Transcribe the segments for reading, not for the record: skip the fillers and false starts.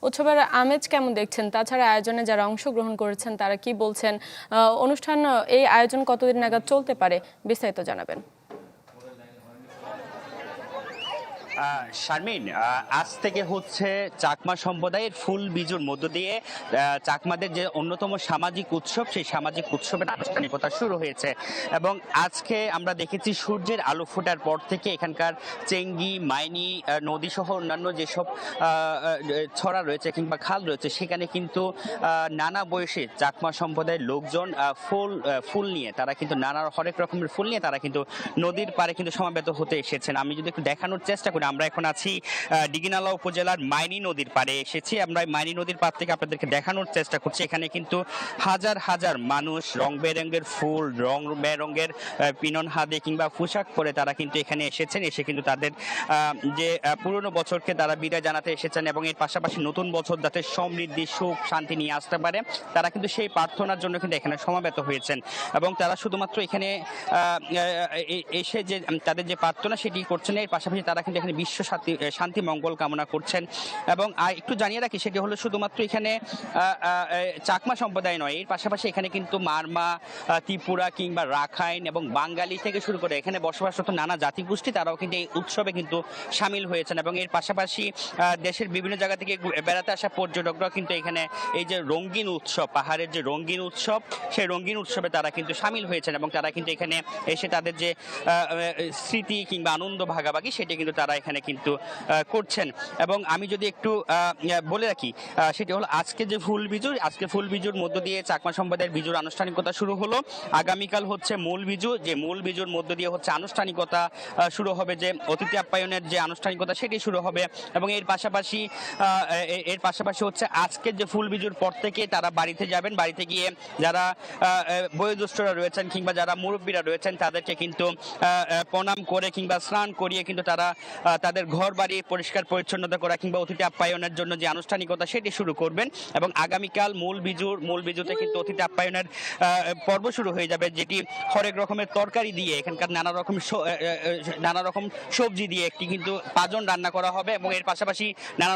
উৎসবের আমেজ কেমন দেখছেন? তাছাড়া আয়োজনে যারা অংশগ্রহণ করেছেন তারা কি বলছেন? অনুষ্ঠান এই আয়োজন কতদিন নাগাদ চলতে পারে? বিস্তারিত জানাবেন। শারমিন, আজ থেকে হচ্ছে চাকমা সম্প্রদায়ের ফুল বিজুর মধ্য দিয়ে চাকমাদের যে অন্যতম সামাজিক উৎসব, সেই সামাজিক উৎসবের আনুষ্ঠানিকতা শুরু হয়েছে। এবং আজকে আমরা দেখেছি সূর্যের আলো ফোটার পর থেকে এখানকার চেঙ্গি, মাইনি নদী সহ অন্যান্য যেসব ছড়া রয়েছে কিংবা খাল রয়েছে, সেখানে কিন্তু নানা বয়সে চাকমা সম্প্রদায়ের লোকজন ফুল নিয়ে তারা কিন্তু নানা হরেক রকমের ফুল নিয়ে তারা কিন্তু নদীর পাড়ে কিন্তু সমাবেত হতে এসেছেন। আমি যদি একটু দেখানোর চেষ্টা করি, আমরা এখন আছি দিঘিনালা উপজেলার মাইনী নদীর পাড়ে এসেছি। আমরা মাইনী নদীর পাড় থেকে আপনাদেরকে দেখানোর চেষ্টা করছি। এখানে কিন্তু হাজার হাজার মানুষ রং বেরঙের ফুল, রং বেরঙের পিনন হাতে কিংবা পোশাক পরে তারা কিন্তু এখানে এসেছেন। এসে কিন্তু তাদের যে পুরনো বছরকে তারা বিদায় জানাতে এসেছেন এবং এর পাশাপাশি নতুন বছর যাতে সমৃদ্ধি, সুখ, শান্তি নিয়ে আসতে পারে, তারা কিন্তু সেই প্রার্থনার জন্য কিন্তু এখানে সমাবেত হয়েছেন। এবং তারা শুধুমাত্র এখানে এসে যে তাদের যে প্রার্থনা সেটি করছেন, এর পাশাপাশি তারা কিন্তু এখানে বিশ্ব শান্তি মঙ্গল কামনা করছেন। এবং একটু জানিয়ে রাখি, সেটি হলো শুধুমাত্র এখানে চাকমা সম্প্রদায় নয়, এর পাশাপাশি এখানে কিন্তু মারমা, ত্রিপুরা কিংবা রাখাইন এবং বাঙালি থেকে শুরু করে এখানে বসবাসরত নানা জাতিগোষ্ঠী তারাও কিন্তু এই উৎসবে কিন্তু সামিল হয়েছেন। এবং এর পাশাপাশি দেশের বিভিন্ন জায়গা থেকে বেড়াতে আসা পর্যটকরা কিন্তু এখানে এই যে রঙিন উৎসব, পাহাড়ের যে রঙিন উৎসব, সেই রঙিন উৎসবে তারা কিন্তু সামিল হয়েছেন এবং তারা কিন্তু এখানে এসে তাদের যে স্মৃতি কিংবা আনন্দ ভাগাভাগি সেটি কিন্তু তারা এখানে কিন্তু করছেন। এবং আমি যদি একটু বলে রাখি, সেটি হলো আজকে যে ফুল বিজু, আজকে ফুল বিজুর মধ্য দিয়ে চাকমা সম্প্রদায়ের বিজুর আনুষ্ঠানিকতা শুরু হলো। আগামীকাল হচ্ছে মূল বিজু, যে মূল বিজুর মধ্য দিয়ে হচ্ছে আনুষ্ঠানিকতা শুরু হবে, যে অতিথি আপ্যায়নের যে আনুষ্ঠানিকতা সেটি শুরু হবে। এবং এর পাশাপাশি হচ্ছে আজকের যে ফুল বিজুর পর থেকে তারা বাড়িতে যাবেন, বাড়িতে গিয়ে যারা বয়োজ্যেষ্ঠরা রয়েছেন কিংবা যারা মুরব্বীরা রয়েছেন তাদেরকে কিন্তু প্রণাম করে কিংবা স্নান করিয়ে কিন্তু তারা তাদের ঘর বাড়ি পরিষ্কার পরিচ্ছন্নতা করা কিংবা অতিথি আপ্যায়নের জন্য যে আনুষ্ঠানিকতা সেটি শুরু করবেন। এবং আগামীকাল মূল বিজুতে কিন্তু অতিথি আপ্যায়নের পর্ব শুরু হয়ে যাবে, যেটি হরেক রকমের তরকারি দিয়ে এখানকার নানা রকম সবজি দিয়ে একটি কিন্তু পাজন রান্না করা হবে। এবং এর পাশাপাশি নানা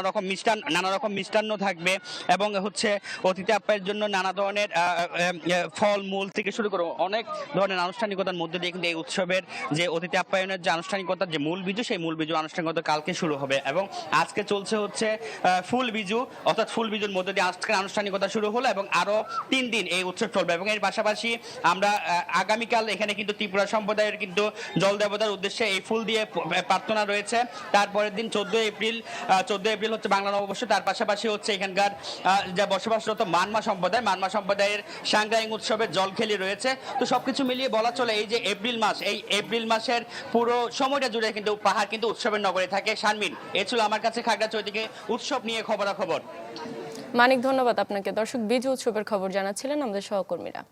রকম মিষ্টান্ন থাকবে। এবং হচ্ছে অতিথি আপ্যায়নের জন্য নানা ধরনের ফল মূল থেকে শুরু করে অনেক ধরনের আনুষ্ঠানিকতার মধ্যে দিয়ে কিন্তু এই উৎসবের যে অতিথি আপ্যায়নের যে আনুষ্ঠানিকতা, যে মূল বিজু, সেই মূল বিজু আনুষ্ঠানিকতা কালকে শুরু হবে। এবং আজকে চলছে হচ্ছে ফুল বিজু, অর্থাৎ ফুল বিজুর মধ্যে দিয়ে আজকের আনুষ্ঠানিকতা শুরু হলো এবং আরো 3 দিন এই উৎসব চলবে। এবং এর পাশাপাশি আমরা আগামীকাল এখানে কিন্তু ত্রিপুরা সম্প্রদায়ের কিন্তু জল দেবতার উদ্দেশ্যে এই ফুল দিয়ে প্রার্থনা রয়েছে। তারপরের দিন 14 এপ্রিল হচ্ছে বাংলা নববর্ষ। তার পাশাপাশি হচ্ছে এখানকার যা বসবাসরত মানমা সম্প্রদায়ের সাংগ্রাইং উৎসবের জলখেলি রয়েছে। তো সবকিছু মিলিয়ে বলা চলে এই যে এপ্রিল মাসের পুরো সময়টা জুড়ে কিন্তু পাহাড় কিন্তু উৎসবের নগরে থাকে। শারমিন, এ ছিল আমার কাছে খাগড়াছড়ি থেকে উৎসব নিয়ে খবরাখবর। মানিক, ধন্যবাদ আপনাকে। দর্শক, বিজু উৎসবের খবর জানাচ্ছিলেন আমাদের সহকর্মীরা।